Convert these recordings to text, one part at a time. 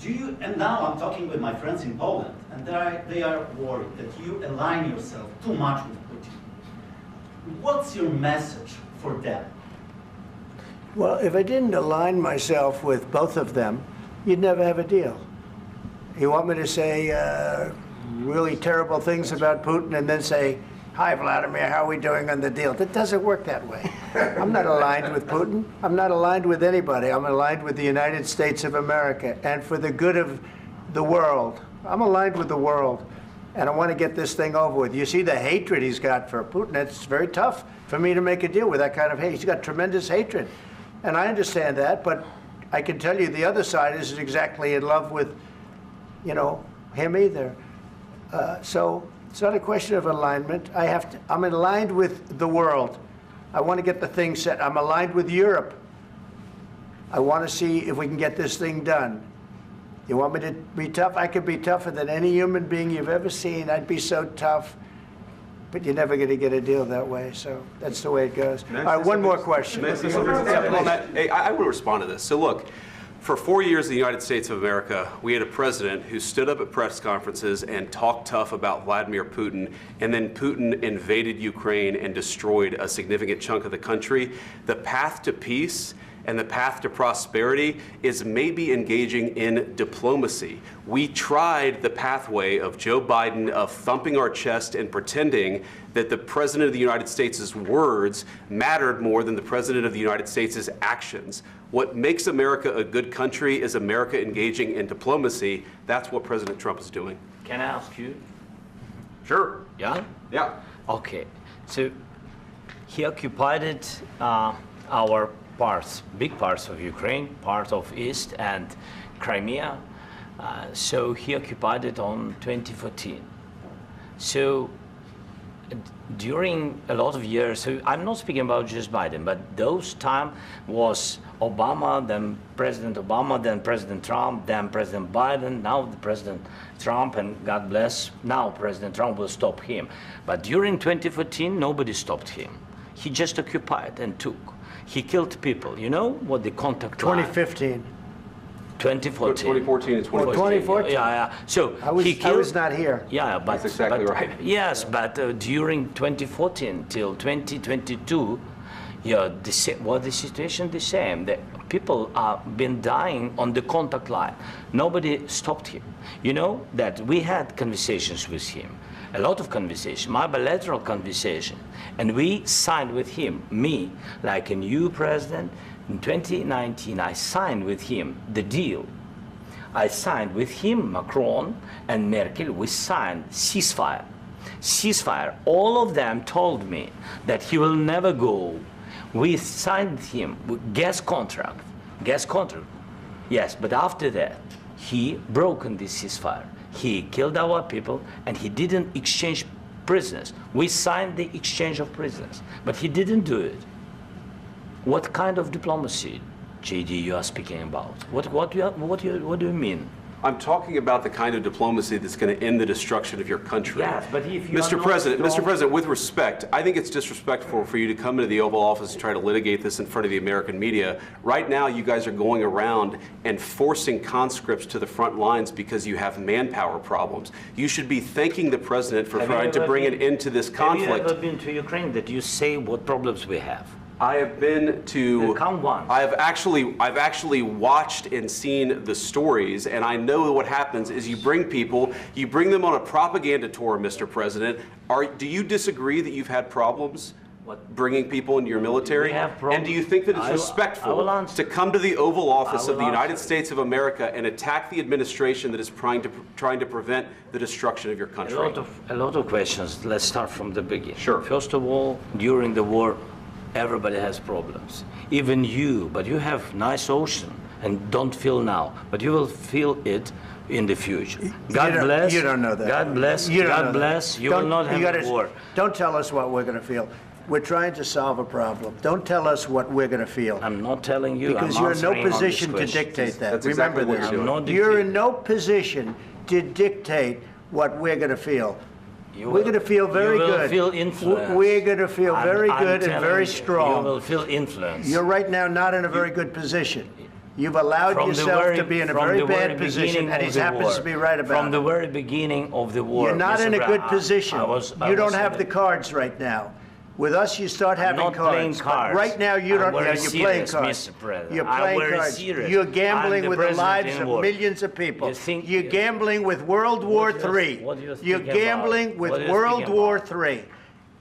And now I'm talking with my friends in Poland, and they are worried that you align yourself too much with Putin. What's your message for them? Well, if I didn't align myself with both of them, you'd never have a deal. You want me to say really terrible things about Putin and then say, "Hi, Vladimir, how are we doing on the deal?" That doesn't work that way. I'm not aligned with Putin. I'm not aligned with anybody. I'm aligned with the United States of America. And for the good of the world, I'm aligned with the world. And I want to get this thing over with. You see the hatred he's got for Putin. It's very tough for me to make a deal with that kind of hate. He's got tremendous hatred. And I understand that, but I can tell you the other side isn't exactly in love with, him either. So it's not a question of alignment. I'm aligned with the world. I want to get the thing set. I'm aligned with Europe. I want to see if we can get this thing done. You want me to be tough? I could be tougher than any human being you've ever seen. I'd be so tough. But you're never going to get a deal that way. So that's the way it goes. All right, one more question. I want to respond to this. So look, for 4 years in the United States of America, we had a president who stood up at press conferences and talked tough about Vladimir Putin, and then Putin invaded Ukraine and destroyed a significant chunk of the country. The path to peace and the path to prosperity is maybe engaging in diplomacy. We tried the pathway of Joe Biden of thumping our chest and pretending that the President of the United States' words mattered more than the President of the United States' actions. What makes America a good country is America engaging in diplomacy. That's what President Trump is doing. Can I ask you? Sure. Yeah? Yeah. Okay. So he occupied our parts, big parts of Ukraine, part of East and Crimea. So he occupied it on 2014. So during a lot of years, so I'm not speaking about just Biden, but those time was Obama, then President Obama, then President Trump, then President Biden, now the President Trump, and God bless, now President Trump will stop him. But during 2014, nobody stopped him. He just occupied and took. He killed people. You know what the contact line? 2015. 2014. 2014 and 2014. 2014. Yeah. So I was not here. Yeah, but that's exactly right. Yes, but during 2014 till 2022, the situation the same. The people have been dying on the contact line. Nobody stopped him. You know that we had conversations with him, a lot of conversation, my bilateral conversation, and we signed with him, me, like a new president. In 2019, I signed with him the deal. I signed with him, Macron and Merkel, we signed ceasefire. Ceasefire. All of them told me that he will never go. We signed him with gas contract. Yes, but after that, he broken this ceasefire. He killed our people and he didn't exchange prisoners. We signed the exchange of prisoners, but he didn't do it. What kind of diplomacy, JD, you are speaking about? What do you mean? I'm talking about the kind of diplomacy that's going to end the destruction of your country. Yes, but if you Mr. President, with respect, I think it's disrespectful for you to come into the Oval Office and try to litigate this in front of the American media. Right now, you guys are going around and forcing conscripts to the front lines because you have manpower problems. You should be thanking the President for trying to bring an end to this conflict. Have you ever been to Ukraine that you say what problems we have? I have been to. Count one. I've actually watched and seen the stories, and I know what happens is you bring people, you bring them on a propaganda tour, Mr. President. Do you disagree that you've had problems bringing people into your military? We have problems. And do you think that it's respectful to come to the Oval Office of the United States of America and attack the administration that is trying to prevent the destruction of your country? A lot of questions. Let's start from the beginning. Sure. First of all, during the war, everybody has problems, even you, but you have nice ocean and don't feel now, but you will feel it in the future. God bless. You don't know that. God bless. God bless. You will not have a war. Don't tell us what we're going to feel. We're trying to solve a problem. Don't tell us what we're going to feel. I'm not telling you. Because you're in no position to dictate that. That's Remember exactly what this. You're in no position to dictate what we're going to feel. We're going to feel very good. You will feel influence. We're going to feel very good and very strong. You will feel influence. You're right now not in a very good position. You've allowed From the yourself very- to be in a from very the very bad position, beginning and of he the happens war. to be right about From it. the very beginning of the war. You're not Mr. in a Brown, good position. I You was don't have in the cards right now. With us, you start I'm having not playing cards. But cards. right now, you I'm don't. very You're playing serious, cards. Mr. President. You're I'm playing very cards. serious. You're I'm gambling the with the president lives in of war. millions of people. You think- You're gambling with World War III. What do you You're think about? gambling with What do you World think War about? III.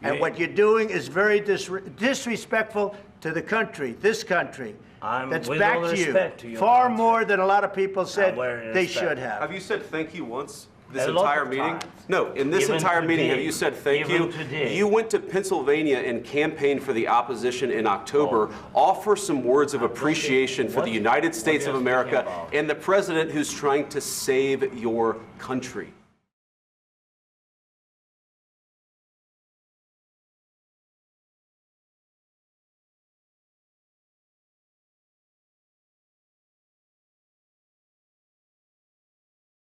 And You- what you're doing is very disrespectful to the country, this country. That's with back all to respect to you. your Far country. more than a lot of people said very they respect. should have. Have you said thank you once this A lot entire of meeting? times. No, in this Even entire meeting, have today. you said thank Even you? today. You went to Pennsylvania and campaigned for the opposition in October. Offer some words of appreciation for What- the United what States are of you America speaking about? and the president who's trying to save your country.